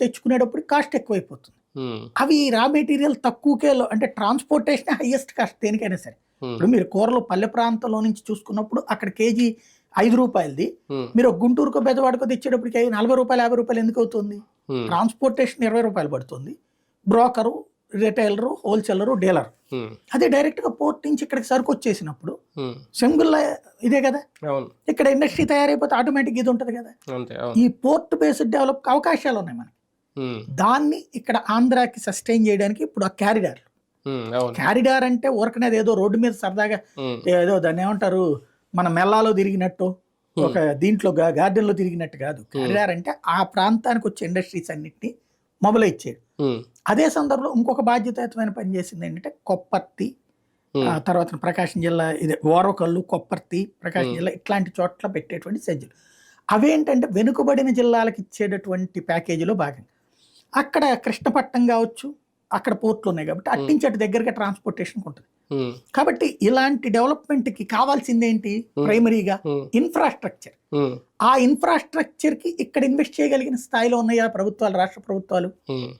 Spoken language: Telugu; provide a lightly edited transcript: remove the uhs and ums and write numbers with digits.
తెచ్చుకునేటప్పుడు కాస్ట్ ఎక్కువైపోతుంది. ఉమ్, అవి రా మెటీరియల్ తక్కువకే అంటే ట్రాన్స్పోర్టేషన్ హైయెస్ట్ కాస్ట్ దేనికైనా సరే. ఉమ్, ఇప్పుడు మీరు కూరలు పల్లె ప్రాంతంలో నుంచి చూసుకున్నప్పుడు అక్కడ కేజీ 5 రూపాయలది ఉమ్, మీరు ఒక గుంటూరుకో బెజవాడకో తెచ్చేటప్పటికి 40 రూపాయలు 50 రూపాయలు ఎందుకు అవుతుంది? ఉమ్, ట్రాన్స్పోర్టేషన్ 20 రూపాయలు పడుతుంది. Broker, retailer, wholesaler, dealer. Um, అదే డైరెక్ట్గా పోర్ట్ నుంచి ఇక్కడికి సరుకు వచ్చేసినప్పుడు ఉమ్, సింగిల్ ఇదే కదా. అవును, ఇక్కడ ఇండస్ట్రీ తయారైపోతే ఆటోమేటిక్ ఇది ఉంటుంది కదా. అంతే, ఈ అవును, పోర్ట్ బేస్డ్ డెవలప్ అవకాశాలు ఉన్నాయి మనకి. ఉమ్, దాన్ని ఇక్కడ ఆంధ్రాకి సస్టైన్ చేయడానికి ఇప్పుడు ఆ క్యారిడార్. ఉమ్, అవును, క్యారిడార్ అంటే ఊరకనేది ఏదో రోడ్డు మీద సరదాగా ఉమ్, ఏదో దాన్ని ఏమంటారు మన మెల్లాలో తిరిగినట్టు ఒక దీంట్లో గార్డెన్లో తిరిగినట్టు కాదు. క్యారిడార్ అంటే ఆ ప్రాంతానికి వచ్చే ఇండస్ట్రీస్ అన్నిటిని మొబలైజ్. ఉమ్, అదే సందర్భంలో ఇంకొక బాధ్యతాయుతమైన పని చేసింది ఏంటంటే కొప్పర్తి, తర్వాత ప్రకాశం జిల్లా ఇదే ఓరవకల్లు, కొప్పర్తి, ప్రకాశం జిల్లా ఇట్లాంటి చోట్ల పెట్టేటువంటి సజ్జలు. అవేంటంటే వెనుకబడిన జిల్లాలకు ఇచ్చేటటువంటి ప్యాకేజీలో భాగంగా అక్కడ కృష్ణపట్నం కావచ్చు, అక్కడ పోర్ట్లు ఉన్నాయి కాబట్టి అట్టించి అటు దగ్గరగా ట్రాన్స్పోర్టేషన్ ఉంటుంది. ఉమ్, కాబట్టి ఇలాంటి డెవలప్మెంట్కి కావాల్సింది ఏంటి? ప్రైమరీగా ఇన్ఫ్రాస్ట్రక్చర్. ఉమ్, ఆ ఇన్ఫ్రాస్ట్రక్చర్కి ఇక్కడ ఇన్వెస్ట్ చేయగలిగిన స్థాయిలో ఉన్నాయా ప్రభుత్వాలు, రాష్ట్ర ప్రభుత్వాలు? ఉమ్.